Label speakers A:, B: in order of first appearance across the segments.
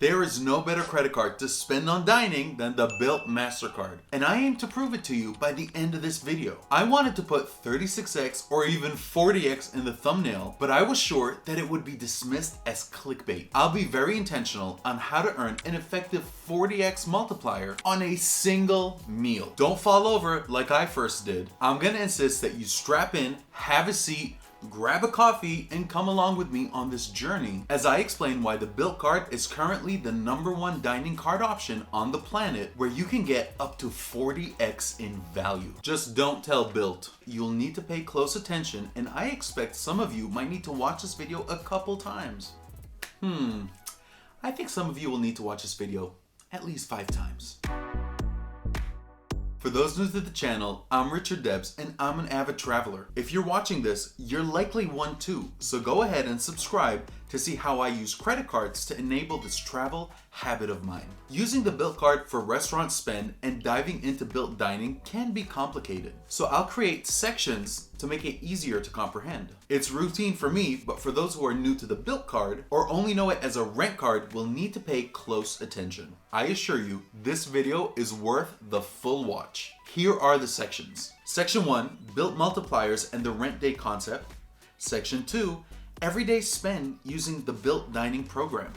A: There is no better credit card to spend on dining than the BILT Mastercard, and I aim to prove it to you by the end of this video. I wanted to put 36x or even 40x in the thumbnail, but I was sure that it would be dismissed as clickbait. I'll be very intentional on how to earn an effective 40x multiplier on a single meal. Don't fall over like I first did. I'm gonna insist that you strap in, have a seat, grab a coffee, and come along with me on this journey as I explain why the BILT card is currently the #1 dining card option on the planet, where you can get up to 40x in value. Just don't tell BILT. You'll need to pay close attention, and I expect some of you might need to watch this video a couple times. I think some of you will need to watch this video at least 5 times. For those new to the channel, I'm Richard Debs and I'm an avid traveler. If you're watching this, you're likely one too, so go ahead and subscribe to see how I use credit cards to enable this travel habit of mine. Using the BILT card for restaurant spend and diving into BILT Dining can be complicated, so I'll create sections to make it easier to comprehend. It's routine for me, but for those who are new to the BILT card or only know it as a rent card will need to pay close attention. I assure you, this video is worth the full watch. Here are the sections. Section 1, BILT multipliers and the rent day concept. Section 2, everyday spend using the BILT Dining program.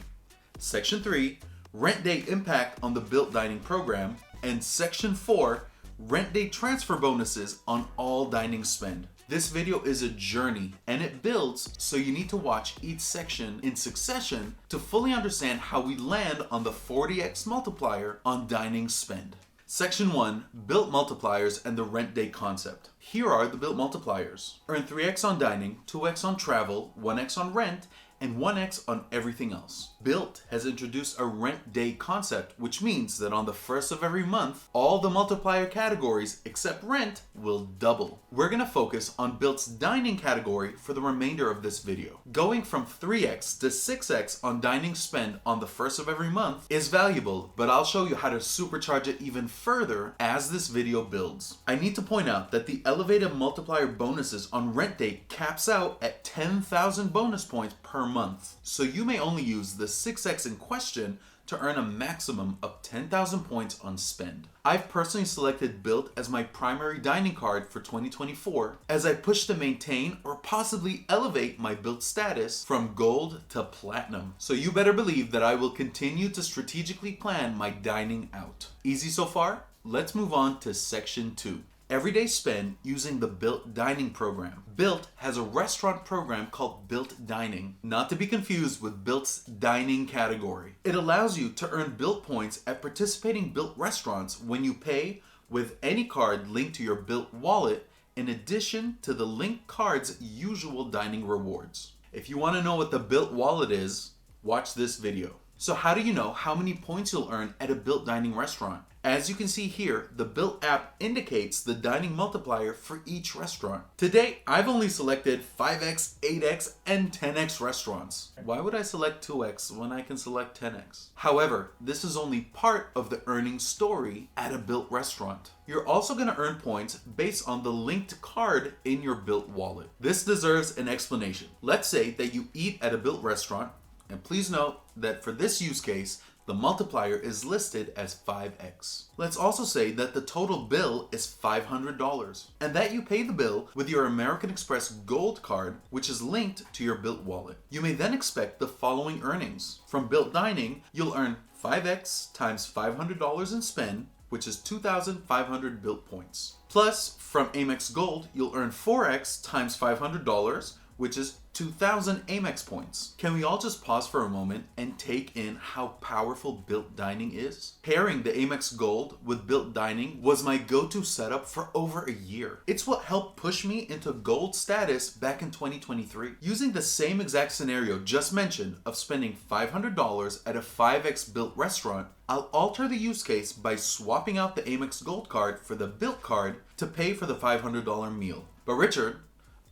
A: Section 3, rent day impact on the BILT Dining program. And Section 4, rent day transfer bonuses on all dining spend. This video is a journey and it builds, so you need to watch each section in succession to fully understand how we land on the 40x multiplier on dining spend. Section 1, BILT multipliers and the rent day concept. Here are the BILT multipliers. Earn 3x on dining, 2x on travel, 1x on rent, and 1x on everything else. BILT has introduced a rent day concept, which means that on the first of every month, all the multiplier categories except rent will double. We're gonna focus on BILT's dining category for the remainder of this video. Going from 3x to 6x on dining spend on the first of every month is valuable, but I'll show you how to supercharge it even further as this video builds. I need to point out that the elevated multiplier bonuses on rent day caps out at 10,000 bonus points per month. So you may only use the 6x in question to earn a maximum of 10,000 points on spend. I've personally selected BILT as my primary dining card for 2024 as I push to maintain or possibly elevate my BILT status from gold to platinum. So you better believe that I will continue to strategically plan my dining out. Easy so far? Let's move on to section 2. Everyday spend using the BILT Dining program. BILT has a restaurant program called BILT Dining, not to be confused with BILT's dining category. It allows you to earn BILT points at participating BILT restaurants when you pay with any card linked to your BILT wallet, in addition to the linked card's usual dining rewards. If you want to know what the BILT wallet is, watch this video. So how do you know how many points you'll earn at a BILT Dining restaurant? As you can see here, the BILT app indicates the dining multiplier for each restaurant. To date, I've only selected 5x, 8x, and 10x restaurants. Why would I select 2x when I can select 10x? However, this is only part of the earning story at a BILT restaurant. You're also going to earn points based on the linked card in your BILT wallet. This deserves an explanation. Let's say that you eat at a BILT restaurant, and please note that for this use case, the multiplier is listed as 5x. Let's also say that the total bill is $500 and that you pay the bill with your American Express Gold card, which is linked to your BILT wallet. You may then expect the following earnings. From BILT Dining, you'll earn 5x times $500 in spend, which is 2,500 BILT points. Plus, from AmEx Gold, you'll earn 4x times $500, which is 2,000 AmEx points. Can we all just pause for a moment and take in how powerful BILT Dining is? Pairing the AmEx Gold with BILT Dining was my go-to setup for over a year. It's what helped push me into gold status back in 2023. Using the same exact scenario just mentioned of spending $500 at a 5x BILT restaurant, I'll alter the use case by swapping out the AmEx Gold card for the BILT card to pay for the $500 meal. But Richard,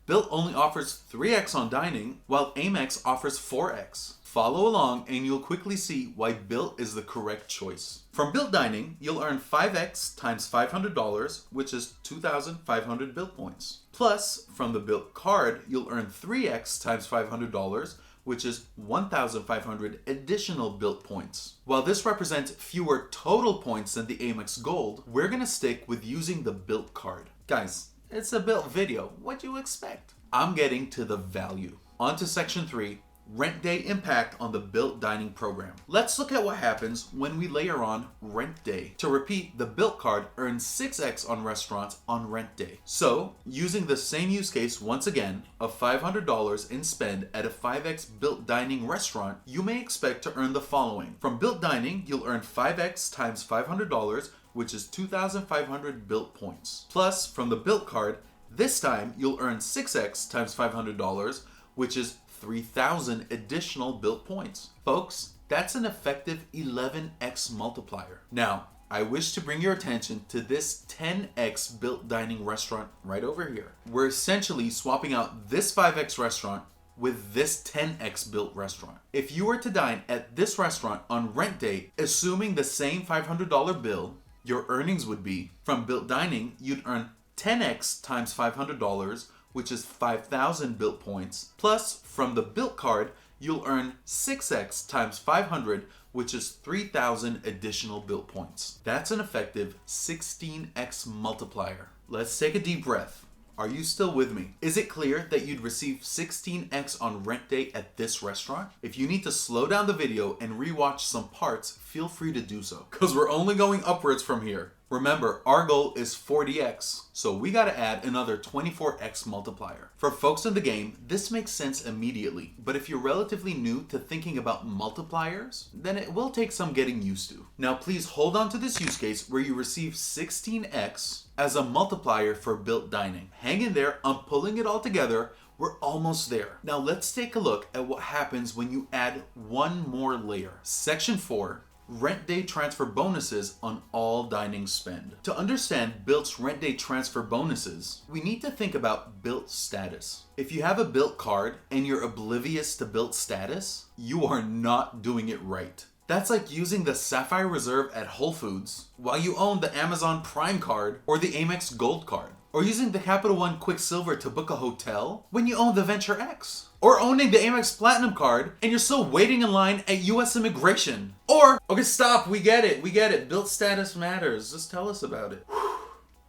A: BILT only offers 3x on dining, while AmEx offers 4x. Follow along and you'll quickly see why BILT is the correct choice. From BILT Dining, you'll earn 5x times $500, which is 2,500 BILT points. Plus, from the BILT card, you'll earn 3x times $500, which is 1,500 additional BILT points. While this represents fewer total points than the Amex Gold, we're gonna stick with using the BILT card. Guys, it's a BILT video. What'd you expect? I'm getting to the value. On to section 3, rent day impact on the BILT Dining program. Let's look at what happens when we layer on rent day. To repeat, the BILT card earns 6x on restaurants on rent day. So, using the same use case once again, of $500 in spend at a 5x BILT Dining restaurant, you may expect to earn the following. From BILT Dining, you'll earn 5x times $500, which is 2,500 BILT points. Plus, from the BILT card, this time you'll earn 6x times $500, which is 3,000 additional BILT points. Folks, that's an effective 11x multiplier. Now, I wish to bring your attention to this 10x BILT Dining restaurant right over here. We're essentially swapping out this 5x restaurant with this 10x BILT restaurant. If you were to dine at this restaurant on rent day, assuming the same $500 bill, your earnings would be, from BILT Dining, you'd earn 10x times $500, which is 5,000 BILT points, plus from the BILT card, you'll earn 6x times 500, which is 3,000 additional BILT points. That's an effective 16x multiplier. Let's take a deep breath. Are you still with me? Is it clear that you'd receive 16x on rent day at this restaurant? If you need to slow down the video and rewatch some parts, feel free to do so, because we're only going upwards from here. Remember, our goal is 40x, so we gotta add another 24x multiplier. For folks in the game, this makes sense immediately, but if you're relatively new to thinking about multipliers, then it will take some getting used to. Now please hold on to this use case where you receive 16x as a multiplier for BILT Dining. Hang in there, I'm pulling it all together. We're almost there. Now let's take a look at what happens when you add one more layer. Section 4. Rent day transfer bonuses on all dining spend. To understand BILT's rent day transfer bonuses, we need to think about BILT status. If you have a BILT card and you're oblivious to BILT status, you are not doing it right. That's like using the Sapphire Reserve at Whole Foods while you own the Amazon Prime card or the Amex Gold card. Or using the Capital One Quicksilver to book a hotel when you own the Venture X. Or owning the Amex Platinum card and you're still waiting in line at US Immigration. Or, okay, stop, we get it. BILT status matters. Just tell us about it.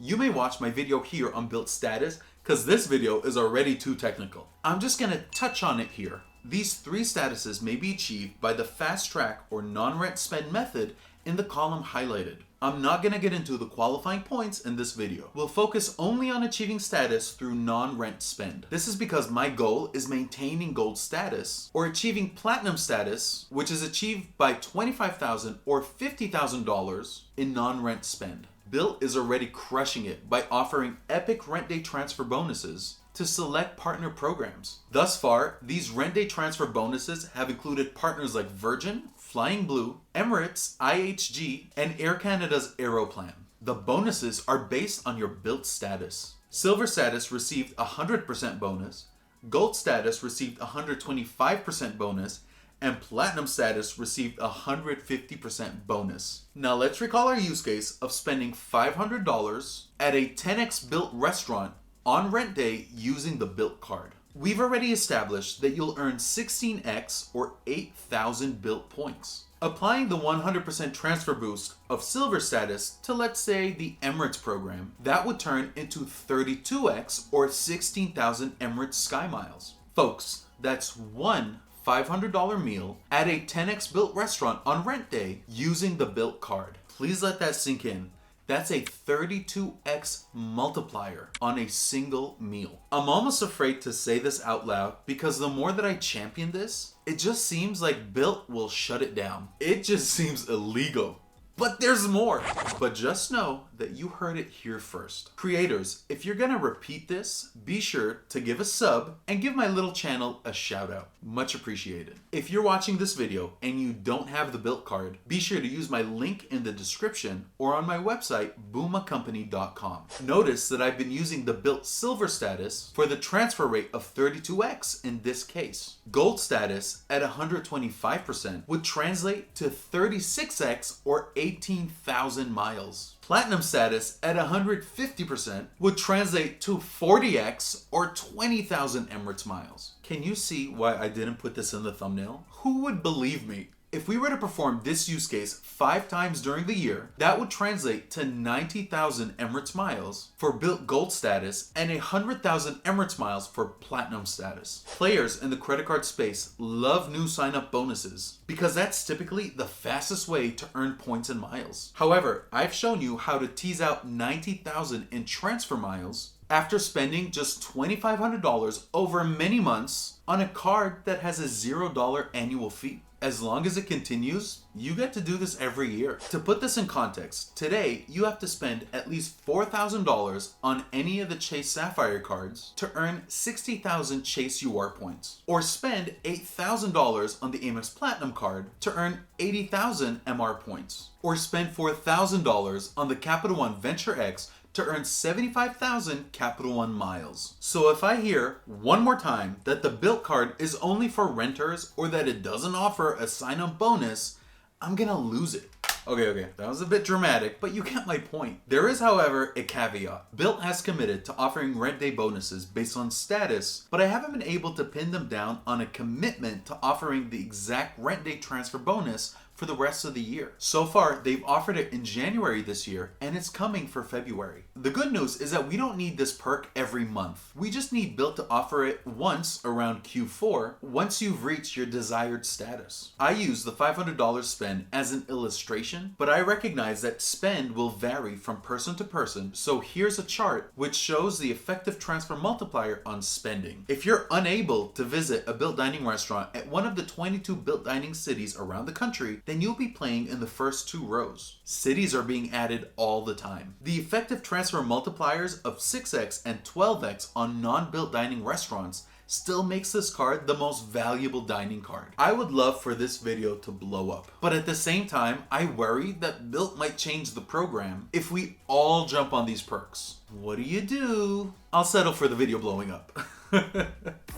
A: You may watch my video here on BILT status because this video is already too technical. I'm just gonna touch on it here. These 3 statuses may be achieved by the fast track or non-rent spend method in the column highlighted. I'm not going to get into the qualifying points in this video. We'll focus only on achieving status through non-rent spend. This is because my goal is maintaining gold status or achieving platinum status, which is achieved by $25,000 or $50,000 in non-rent spend. BILT is already crushing it by offering epic rent day transfer bonuses to select partner programs. Thus far, these rent day transfer bonuses have included partners like Virgin, Flying Blue, Emirates, IHG, and Air Canada's Aeroplan. The bonuses are based on your BILT status. Silver status received 100% bonus, Gold status received 125% bonus, and Platinum status received 150% bonus. Now let's recall our use case of spending $500 at a 10x BILT restaurant on rent day using the BILT card. We've already established that you'll earn 16x or 8,000 BILT points. Applying the 100% transfer boost of silver status to, let's say, the Emirates program, that would turn into 32x or 16,000 Emirates Sky Miles. Folks, that's one $500 meal at a 10x BILT restaurant on rent day using the BILT card. Please let that sink in. That's a 32x multiplier on a single meal. I'm almost afraid to say this out loud because the more that I champion this, it just seems like BILT will shut it down. It just seems illegal. But there's more. But just know that you heard it here first. Creators, if you're gonna repeat this, be sure to give a sub and give my little channel a shout out. Much appreciated. If you're watching this video and you don't have the BILT card, be sure to use my link in the description or on my website, boomacompany.com. Notice that I've been using the BILT Silver status for the transfer rate of 32x in this case. Gold status at 125% would translate to 36x or 18,000 miles. Platinum status at 150% would translate to 40x or 20,000 Emirates miles. Can you see why I didn't put this in the thumbnail? Who would believe me? If we were to perform this use case 5 times during the year, that would translate to 90,000 Emirates miles for BILT Gold status and 100,000 Emirates miles for Platinum status. Players in the credit card space love new sign-up bonuses because that's typically the fastest way to earn points and miles. However, I've shown you how to tease out 90,000 in transfer miles after spending just $2,500 over many months on a card that has a $0 annual fee. As long as it continues, you get to do this every year. To put this in context, today you have to spend at least $4,000 on any of the Chase Sapphire cards to earn 60,000 Chase UR points, or spend $8,000 on the AmEx Platinum card to earn 80,000 MR points, or spend $4,000 on the Capital One Venture X to earn 75,000 Capital One miles. So if I hear one more time that the BILT card is only for renters or that it doesn't offer a sign-up bonus, I'm gonna lose it. Okay, that was a bit dramatic, but you get my point. There is, however, a caveat. BILT has committed to offering rent day bonuses based on status, but I haven't been able to pin them down on a commitment to offering the exact rent day transfer bonus for the rest of the year. So far, they've offered it in January this year, and it's coming for February. The good news is that we don't need this perk every month. We just need BILT to offer it once around Q4, once you've reached your desired status. I use the $500 spend as an illustration, but I recognize that spend will vary from person to person, so here's a chart which shows the effective transfer multiplier on spending. If you're unable to visit a BILT Dining restaurant at one of the 22 BILT Dining cities around the country, then you'll be playing in the first 2 rows. Cities are being added all the time. The effective transfer multipliers of 6x and 12x on non-BILT Dining restaurants still makes this card the most valuable dining card. I would love for this video to blow up, but at the same time, I worry that BILT might change the program if we all jump on these perks. What do? I'll settle for the video blowing up.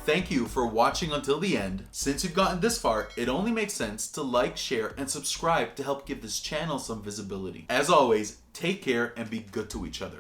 A: Thank you for watching until the end. Since you've gotten this far, it only makes sense to like, share, and subscribe to help give this channel some visibility. As always, take care and be good to each other.